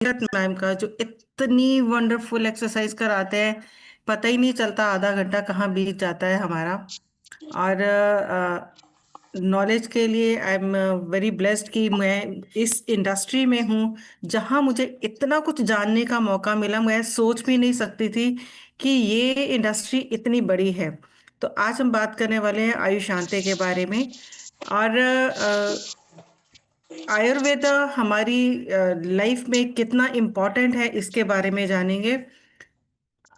Ma'am का, जो इतनी वंडरफुल एक्सरसाइज कराते हैं, पता ही नहीं चलता आधा घंटा कहाँ बीत जाता है हमारा। और नॉलेज के लिए आई एम वेरी ब्लेस्ड कि मैं इस इंडस्ट्री में हूँ, जहाँ मुझे इतना कुछ जानने का मौका मिला। मैं सोच भी नहीं सकती थी कि ये इंडस्ट्री इतनी बड़ी है। तो आज हम बात करने वाले हैं आयुषांते के बारे में। और आयुर्वेदा हमारी लाइफ में कितना इम्पोर्टेंट है, इसके बारे में जानेंगे।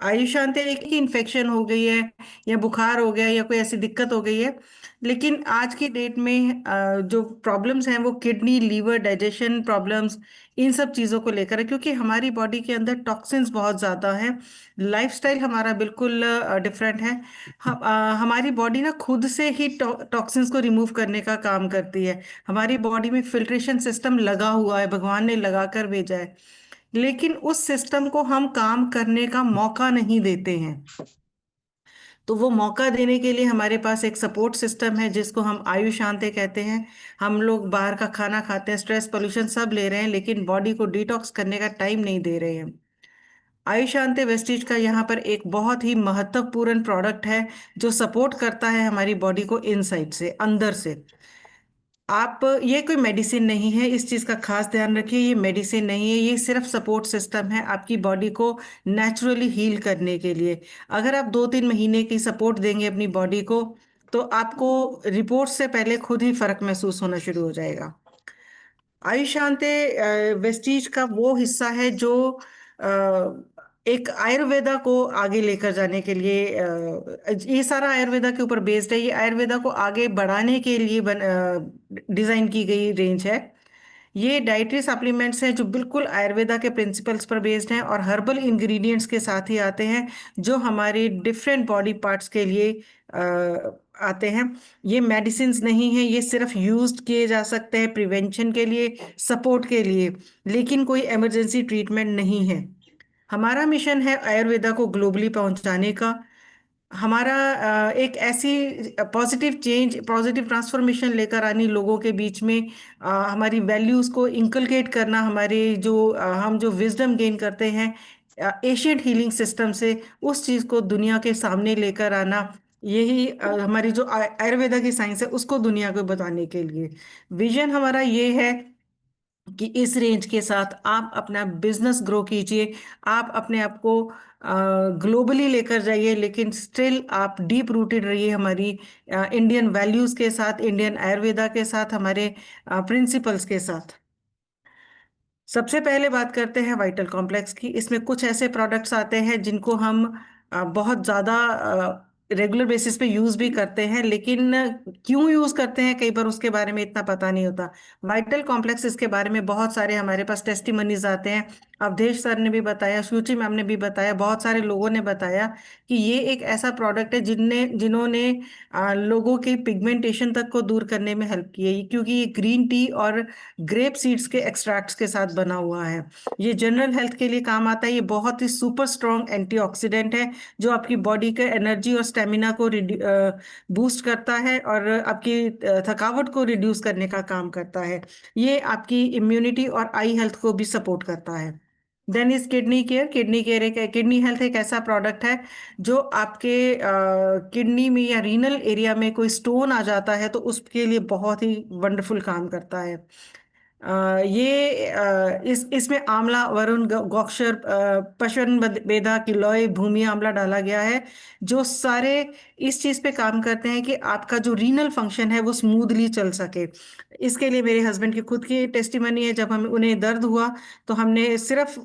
आयुषांति एक ही इन्फेक्शन हो गई है, या बुखार हो गया, या कोई ऐसी दिक्कत हो गई है, लेकिन आज की डेट में जो प्रॉब्लम्स हैं वो किडनी, लीवर, डाइजेशन प्रॉब्लम्स, इन सब चीज़ों को लेकर है, क्योंकि हमारी बॉडी के अंदर टॉक्सिन्स बहुत ज़्यादा है। लाइफस्टाइल हमारा बिल्कुल डिफरेंट है। हमारी बॉडी ना खुद से ही टॉक्सिन्स को रिमूव करने का काम करती है। हमारी बॉडी में फिल्ट्रेशन सिस्टम लगा हुआ है, भगवान ने लगा कर भेजा है, लेकिन उस सिस्टम को हम काम करने का मौका नहीं देते हैं। तो वो मौका देने के लिए हमारे पास एक सपोर्ट सिस्टम है, जिसको हम आयुशांति कहते हैं। हम लोग बाहर का खाना खाते हैं, स्ट्रेस, पोल्यूशन सब ले रहे हैं, लेकिन बॉडी को डिटॉक्स करने का टाइम नहीं दे रहे हैं। आयुशांति वेस्टीज का यहाँ पर एक बहुत ही महत्वपूर्ण प्रोडक्ट है, जो सपोर्ट करता है हमारी बॉडी को इनसाइड से, अंदर से। आप, ये कोई मेडिसिन नहीं है, इस चीज का खास ध्यान रखिए। ये मेडिसिन नहीं है, ये सिर्फ सपोर्ट सिस्टम है आपकी बॉडी को नेचुरली हील करने के लिए। अगर आप 2-3 महीने की सपोर्ट देंगे अपनी बॉडी को, तो आपको रिपोर्ट से पहले खुद ही फर्क महसूस होना शुरू हो जाएगा। आयुष्शांति वेस्टीज का वो हिस्सा है जो एक आयुर्वेदा को आगे लेकर जाने के लिए, ये सारा आयुर्वेदा के ऊपर बेस्ड है। ये आयुर्वेदा को आगे बढ़ाने के लिए डिजाइन की गई रेंज है। ये डाइटरी सप्लीमेंट्स हैं जो बिल्कुल आयुर्वेदा के प्रिंसिपल्स पर बेस्ड हैं, और हर्बल इंग्रेडिएंट्स के साथ ही आते हैं, जो हमारी डिफरेंट बॉडी पार्ट्स के लिए आते हैं। ये मेडिसिन्स नहीं है, ये सिर्फ यूज किए जा सकते हैं प्रिवेंशन के लिए, सपोर्ट के लिए, लेकिन कोई इमरजेंसी ट्रीटमेंट नहीं है। हमारा मिशन है आयुर्वेदा को ग्लोबली पहुंचाने का। हमारा एक ऐसी पॉजिटिव चेंज, पॉजिटिव ट्रांसफॉर्मेशन लेकर आनी लोगों के बीच में, हमारी वैल्यूज को इंकलकेट करना, हमारे जो हम जो विजडम गेन करते हैं एशियंट हीलिंग सिस्टम से, उस चीज को दुनिया के सामने लेकर आना। यही हमारी जो आयुर्वेदा की साइंस है, उसको दुनिया को बताने के लिए विजन हमारा ये है कि इस रेंज के साथ आप अपना बिजनेस ग्रो कीजिए। आप अपने आप को ग्लोबली लेकर जाइए, लेकिन स्टिल आप डीप रूटेड रहिए हमारी इंडियन वैल्यूज के साथ, इंडियन आयुर्वेदा के साथ, हमारे प्रिंसिपल्स के साथ। सबसे पहले बात करते हैं वाइटल कॉम्प्लेक्स की। इसमें कुछ ऐसे प्रोडक्ट्स आते हैं जिनको हम बहुत ज़्यादा रेगुलर बेसिस पे यूज़ भी करते हैं, लेकिन क्यों यूज़ करते हैं कई बार उसके बारे में इतना पता नहीं होता। वाइटल कॉम्प्लेक्स, इसके बारे में बहुत सारे हमारे पास टेस्टिमनीज आते हैं। अवधेश सर ने भी बताया, सूची मैम ने भी बताया, बहुत सारे लोगों ने बताया कि ये एक ऐसा प्रोडक्ट है जिन्होंने लोगों की पिगमेंटेशन तक को दूर करने में हेल्प की है, क्योंकि ये ग्रीन टी और ग्रेप सीड्स के एक्सट्रैक्ट्स के साथ बना हुआ है। ये जनरल हेल्थ के लिए काम आता है। ये बहुत ही सुपर स्ट्रॉन्ग एंटीऑक्सीडेंट है, जो आपकी बॉडी के एनर्जी और स्टेमिना को बूस्ट करता है, और आपकी थकावट को रिड्यूस करने का काम करता है। ये आपकी इम्यूनिटी और आई हेल्थ को भी सपोर्ट करता है। Then is kidney care. Kidney health एक ऐसा प्रोडक्ट है जो आपके किडनी में या रीनल एरिया में कोई स्टोन आ जाता है, तो उसके लिए बहुत ही वंडरफुल काम करता है। ये इस इसमें आंवला, वरुण, गौक्षर, पश्चन बेदा, किलोय, भूमि आंवला डाला गया है, जो सारे इस चीज पे काम करते हैं कि आपका जो रीनल फंक्शन है वो स्मूथली चल सके। इसके लिए मेरे हस्बैंड की खुद की टेस्टिमनी है। जब हम उन्हें दर्द हुआ, तो हमने सिर्फ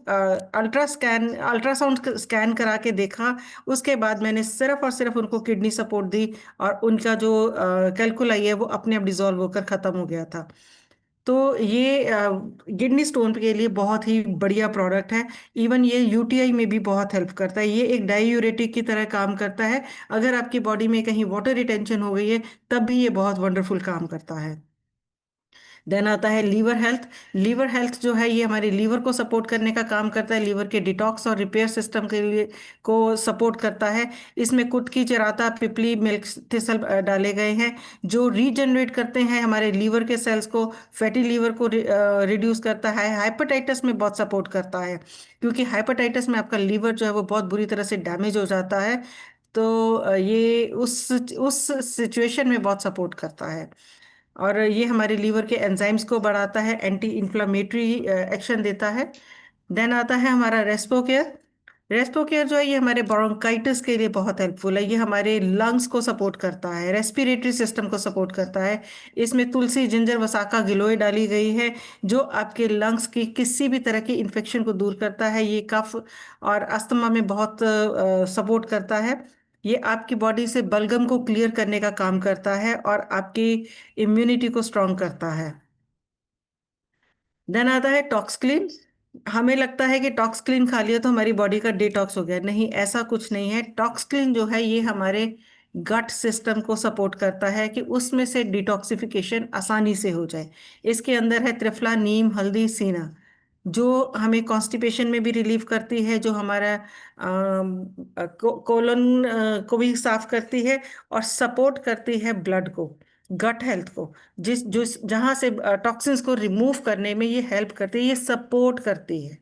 अल्ट्रासाउंड स्कैन करा के देखा। उसके बाद मैंने सिर्फ और सिर्फ उनको किडनी सपोर्ट दी, और उनका जो कैलकुलाई है वो अपने आप डिजोल्व होकर खत्म हो गया था। तो ये किडनी स्टोन के लिए बहुत ही बढ़िया प्रोडक्ट है। इवन ये यूटीआई में भी बहुत हेल्प करता है। ये एक डायूरेटिक की तरह काम करता है। अगर आपकी बॉडी में कहीं वाटर रिटेंशन हो गई है, तब भी ये बहुत वंडरफुल काम करता है। देन आता है लीवर हेल्थ। लीवर हेल्थ जो है ये हमारे लीवर को सपोर्ट करने का काम करता है, लीवर के डिटॉक्स और रिपेयर सिस्टम के लिए को सपोर्ट करता है। इसमें कुटकी, चराता, पिपली, मिल्क थिसल डाले गए हैं जो रीजनरेट करते हैं हमारे लीवर के सेल्स को, फैटी लीवर को रिड्यूस करता है। हाइपेटाइटिस में बहुत सपोर्ट करता है, क्योंकि हाइपेटाइटिस में आपका लीवर जो है वो बहुत बुरी तरह से डैमेज हो जाता है। तो ये उस सिचुएशन में बहुत सपोर्ट करता है। और ये हमारे लीवर के एंजाइम्स को बढ़ाता है, एंटी इन्फ्लामेटरी एक्शन देता है। देन आता है हमारा रेस्पो केयर। रेस्पो केयर जो है ये हमारे ब्रोंकाइटिस के लिए बहुत हेल्पफुल है। ये हमारे लंग्स को सपोर्ट करता है, रेस्पिरेटरी सिस्टम को सपोर्ट करता है। इसमें तुलसी, जिंजर, वसाका, गिलोय डाली गई है जो आपके लंग्स की किसी भी तरह की इन्फेक्शन को दूर करता है। ये कफ और अस्थमा में बहुत सपोर्ट करता है। ये आपकी बॉडी से बलगम को क्लियर करने का काम करता है और आपकी इम्यूनिटी को स्ट्रांग करता है। देन आता है टॉक्स क्लीन। हमें लगता है कि टॉक्स क्लीन खा लिया तो हमारी बॉडी का डिटॉक्स हो गया, नहीं, ऐसा कुछ नहीं है। टॉक्स क्लीन जो है ये हमारे गट सिस्टम को सपोर्ट करता है कि उसमें से डिटॉक्सिफिकेशन आसानी से हो जाए। इसके अंदर है त्रिफला, नीम, हल्दी, सीना, जो हमें कॉन्स्टिपेशन में भी रिलीफ करती है, जो हमारा कोलन को भी साफ करती है और सपोर्ट करती है ब्लड को, गट हेल्थ को, जिस जिस जहां से टॉक्सिन्स को रिमूव करने में ये हेल्प करती है, ये सपोर्ट करती है।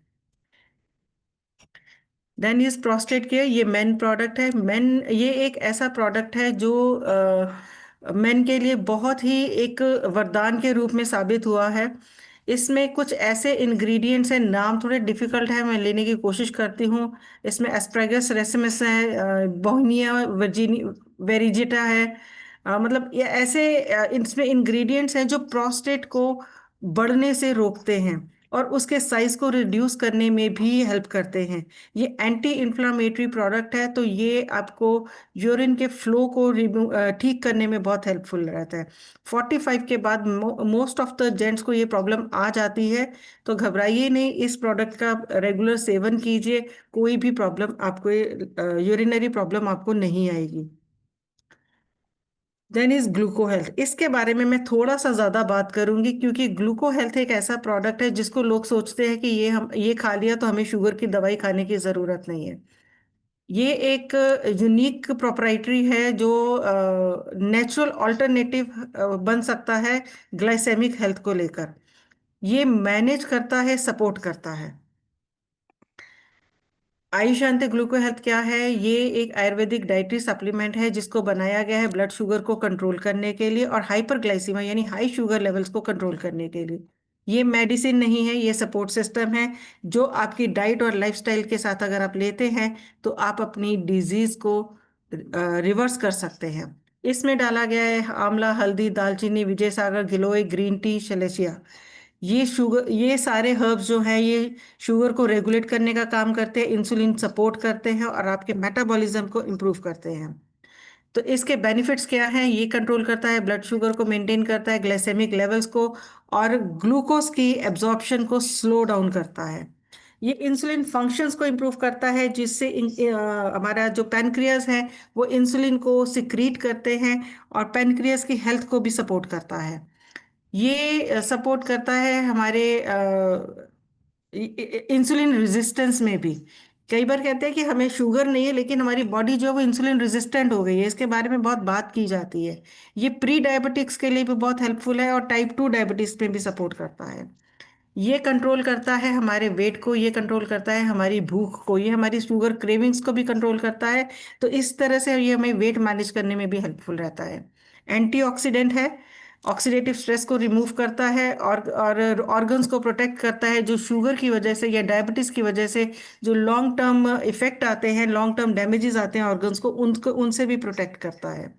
Then is prostate care. ये मेन प्रोडक्ट है। मेन ये एक ऐसा प्रोडक्ट है जो मेन के लिए बहुत ही एक वरदान के रूप में साबित हुआ है। इसमें कुछ ऐसे इंग्रेडिएंट्स हैं, नाम थोड़े डिफिकल्ट है, मैं लेने की कोशिश करती हूँ। इसमें एस्प्रेगस रेसिमिस है, बोहिनिया वर्जिनी वेरिजिटा है। मतलब ये ऐसे इसमें इंग्रेडिएंट्स हैं जो प्रोस्टेट को बढ़ने से रोकते हैं और उसके साइज को रिड्यूस करने में भी हेल्प करते हैं। ये एंटी इन्फ्लामेटरी प्रोडक्ट है, तो ये आपको यूरिन के फ्लो को ठीक करने में बहुत हेल्पफुल रहता है। 45 के बाद मोस्ट ऑफ द जेंट्स को ये प्रॉब्लम आ जाती है, तो घबराइए नहीं, इस प्रोडक्ट का रेगुलर सेवन कीजिए, कोई भी प्रॉब्लम आपको, यूरिनरी प्रॉब्लम आपको नहीं आएगी। Then is gluco health. इसके बारे में मैं थोड़ा सा ज्यादा बात करूंगी, क्योंकि ग्लूको हेल्थ एक ऐसा प्रोडक्ट है जिसको लोग सोचते हैं कि ये खा लिया तो हमें शुगर की दवाई खाने की जरूरत नहीं है। ये एक यूनिक प्रोप्राइटरी है जो नेचुरल ऑल्टरनेटिव बन सकता है ग्लाइसेमिक हेल्थ को लेकर। ये मैनेज करता है, सपोर्ट करता है। आयुशांति ग्लूको हेल्थ क्या है? ये एक आयुर्वेदिक डाइटरी सप्लीमेंट है जिसको बनाया गया है ब्लड शुगर को कंट्रोल करने के लिए और हाइपरग्लाइसीमिया यानी हाई शुगर लेवल्स को कंट्रोल करने के लिए। ये मेडिसिन नहीं है, ये सपोर्ट सिस्टम है जो आपकी डाइट और लाइफस्टाइल के साथ अगर आप लेते हैं तो आप अपनी डिजीज को रिवर्स कर सकते हैं। इसमें डाला गया है आंवला, हल्दी, दालचीनी, विजय सागर, गिलोय, ग्रीन टी, शलेशिया। ये शुगर, ये सारे हर्ब्स जो हैं ये शुगर को रेगुलेट करने का काम करते हैं, इंसुलिन सपोर्ट करते हैं और आपके मेटाबॉलिज्म को इम्प्रूव करते हैं। तो इसके बेनिफिट्स क्या हैं? ये कंट्रोल करता है ब्लड शुगर को, मेंटेन करता है ग्लाइसेमिक लेवल्स को और ग्लूकोज की एब्जॉर्प्शन को स्लो डाउन करता है। ये इंसुलिन फंक्शंस को इम्प्रूव करता है, जिससे हमारा जो पैनक्रियास है वो इंसुलिन को सिक्रीट करते हैं और पैनक्रियास की हेल्थ को भी सपोर्ट करता है। ये सपोर्ट करता है हमारे इंसुलिन रेजिस्टेंस में भी। कई बार कहते हैं कि हमें शुगर नहीं है लेकिन हमारी बॉडी जो है वो इंसुलिन रेजिस्टेंट हो गई है, इसके बारे में बहुत बात की जाती है। ये प्री डायबिटिक्स के लिए भी बहुत हेल्पफुल है और टाइप 2 डायबिटीज में भी सपोर्ट करता है। ये कंट्रोल करता है हमारे वेट को, ये कंट्रोल करता है हमारी भूख को, ये हमारी शुगर क्रेविंग्स को भी कंट्रोल करता है। तो इस तरह से ये हमें वेट मैनेज करने में भी हेल्पफुल रहता है। एंटीऑक्सीडेंट है, ऑक्सीडेटिव स्ट्रेस को रिमूव करता है और ऑर्गन्स को प्रोटेक्ट करता है, जो शुगर की वजह से या डायबिटीज की वजह से जो लॉन्ग टर्म इफेक्ट आते हैं, लॉन्ग टर्म डैमेजेस आते हैं ऑर्गन्स को, उनको उनसे भी प्रोटेक्ट करता है।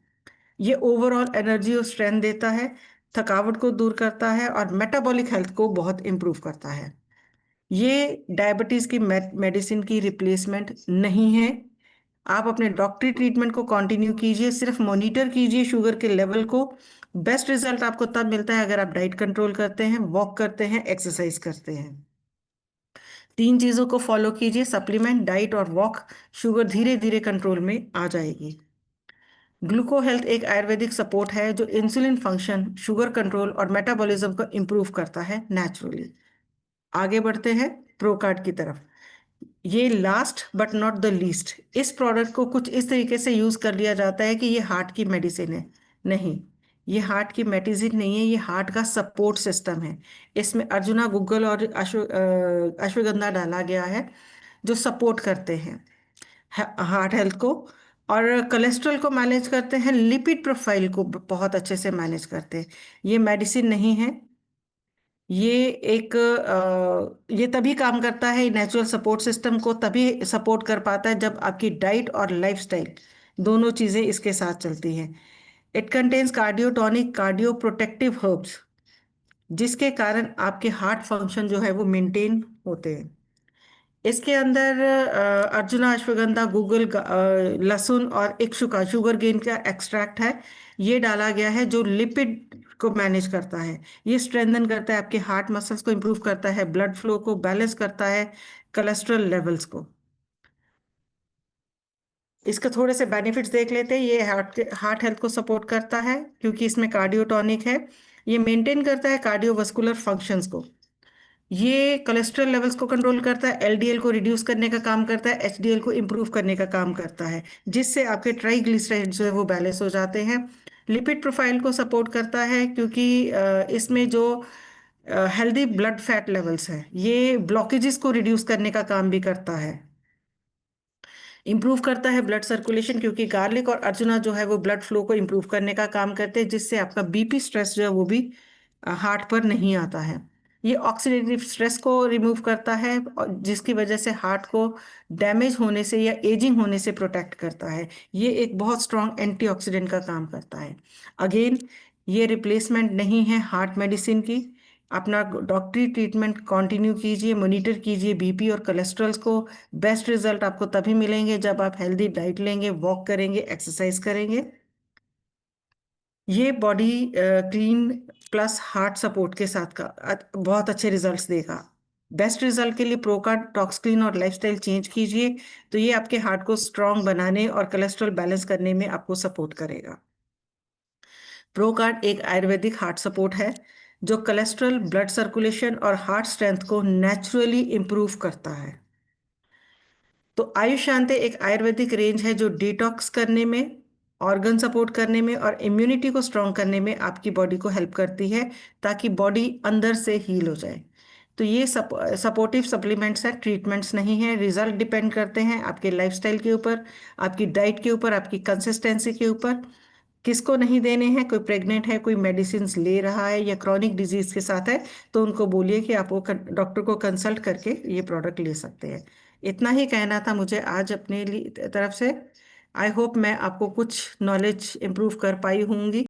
ये ओवरऑल एनर्जी और स्ट्रेंथ देता है, थकावट को दूर करता है और मेटाबॉलिक हेल्थ को बहुत इंप्रूव करता है। ये डायबिटीज की मेडिसिन की रिप्लेसमेंट नहीं है। आप अपने डॉक्टरी ट्रीटमेंट को कंटिन्यू कीजिए, सिर्फ मॉनिटर कीजिए शुगर के लेवल को। बेस्ट रिजल्ट आपको तब मिलता है अगर आप डाइट कंट्रोल करते हैं, वॉक करते हैं, एक्सरसाइज करते हैं। तीन चीजों को फॉलो कीजिए, सप्लीमेंट, डाइट और वॉक। शुगर धीरे धीरे कंट्रोल में आ जाएगी। ग्लूको हेल्थ एक आयुर्वेदिक सपोर्ट है जो इंसुलिन फंक्शन, शुगर कंट्रोल और मेटाबॉलिज्म को इम्प्रूव करता है नेचुरली। आगे बढ़ते हैं प्रोकार्ड की तरफ। ये last but not the least, इस प्रोडक्ट को कुछ इस तरीके से यूज कर लिया जाता है कि ये हार्ट की मेडिसिन है। नहीं, ये हार्ट की मेडिसिन नहीं है, ये हार्ट का सपोर्ट सिस्टम है। इसमें अर्जुना, गूगल और अश्वगंधा डाला गया है जो सपोर्ट करते हैं हार्ट हेल्थ को, और कोलेस्ट्रॉल को मैनेज करते हैं, लिपिड प्रोफाइल को बहुत अच्छे से मैनेज करते हैं। ये मेडिसिन नहीं है, ये एक ये तभी काम करता है, नेचुरल सपोर्ट सिस्टम को तभी सपोर्ट कर पाता है जब आपकी डाइट और लाइफस्टाइल दोनों चीजें इसके साथ चलती हैं। It contains cardiotonic, cardio protective herbs, जिसके कारण आपके हार्ट फंक्शन जो है वो मेंटेन होते हैं। इसके अंदर अर्जुना, अश्वगंधा, गूगल, लहसुन और इक्शुका, शुगर गेन का एक्सट्रैक्ट है, ये डाला गया है जो लिपिड को मैनेज करता है। ये स्ट्रेंथन करता है आपके हार्ट मसल्स को, इंप्रूव करता है ब्लड फ्लो को, बैलेंस करता है कोलेस्ट्रॉल लेवल्स को। इसके थोड़े से बेनिफिट्स देख लेते हैं। ये हार्ट हेल्थ को सपोर्ट करता है क्योंकि इसमें कार्डियोटॉनिक है। ये मेंटेन करता है कार्डियोवास्कुलर फंक्शंस को। ये कोलेस्ट्रॉल लेवल्स को कंट्रोल करता है, एलडीएल को रिड्यूस करने का काम करता है, एचडीएल को इम्प्रूव करने का काम करता है, जिससे आपके ट्राइग्लिसराइड जो है वो बैलेंस हो जाते हैं। लिपिड प्रोफाइल को सपोर्ट करता है क्योंकि इसमें जो हेल्दी ब्लड फैट लेवल्स हैं, ये ब्लॉकेजेस को रिड्यूस करने का काम भी करता है। इंप्रूव करता है ब्लड सर्कुलेशन क्योंकि गार्लिक और अर्जुना जो है वो ब्लड फ्लो को इंप्रूव करने का काम करते हैं, जिससे आपका बीपी स्ट्रेस जो है वो भी हार्ट पर नहीं आता है। ये ऑक्सीडेटिव स्ट्रेस को रिमूव करता है और जिसकी वजह से हार्ट को डैमेज होने से या एजिंग होने से प्रोटेक्ट करता है। ये एक बहुत स्ट्रॉन्ग एंटीऑक्सीडेंट का काम करता है। अगेन, ये रिप्लेसमेंट नहीं है हार्ट मेडिसिन की। अपना डॉक्टरी ट्रीटमेंट कंटिन्यू कीजिए, मॉनिटर कीजिए बीपी और कोलेस्ट्रॉल्स को। बेस्ट रिजल्ट आपको तभी मिलेंगे जब आप हेल्दी डाइट लेंगे, वॉक करेंगे, एक्सरसाइज करेंगे। ये body clean plus heart support के साथ का बहुत अच्छे रिजल्ट्स देगा। बेस्ट रिजल्ट के लिए प्रोकार्ड, टॉक्स क्लीन और लाइफस्टाइल चेंज कीजिए, तो ये आपके हार्ट को स्ट्रांग बनाने और कोलेस्ट्रॉल बैलेंस करने में आपको सपोर्ट करेगा। प्रोकार्ड एक आयुर्वेदिक हार्ट सपोर्ट है जो कोलेस्ट्रॉल, ब्लड सर्कुलेशन और हार्ट स्ट्रेंथ को नेचुरली इंप्रूव करता है। तो आयुष शांति एक आयुर्वेदिक रेंज है जो डिटॉक्स करने में, ऑर्गन सपोर्ट करने में और इम्यूनिटी को स्ट्रॉन्ग करने में आपकी बॉडी को हेल्प करती है, ताकि बॉडी अंदर से हील हो जाए। तो ये सपोर्टिव सप्लीमेंट्स हैं, ट्रीटमेंट्स नहीं है। रिजल्ट डिपेंड करते हैं आपके लाइफस्टाइल के ऊपर, आपकी डाइट के ऊपर, आपकी कंसिस्टेंसी के ऊपर। किसको नहीं देने हैं, कोई प्रेग्नेंट है, कोई मेडिसिन ले रहा है या क्रॉनिक डिजीज के साथ है, तो उनको बोलिए कि आप वो डॉक्टर को कंसल्ट करके ये प्रोडक्ट ले सकते हैं। इतना ही कहना था मुझे आज अपने लिए तरफ से। आई होप मैं आपको कुछ नॉलेज इम्प्रूव कर पाई होंगी।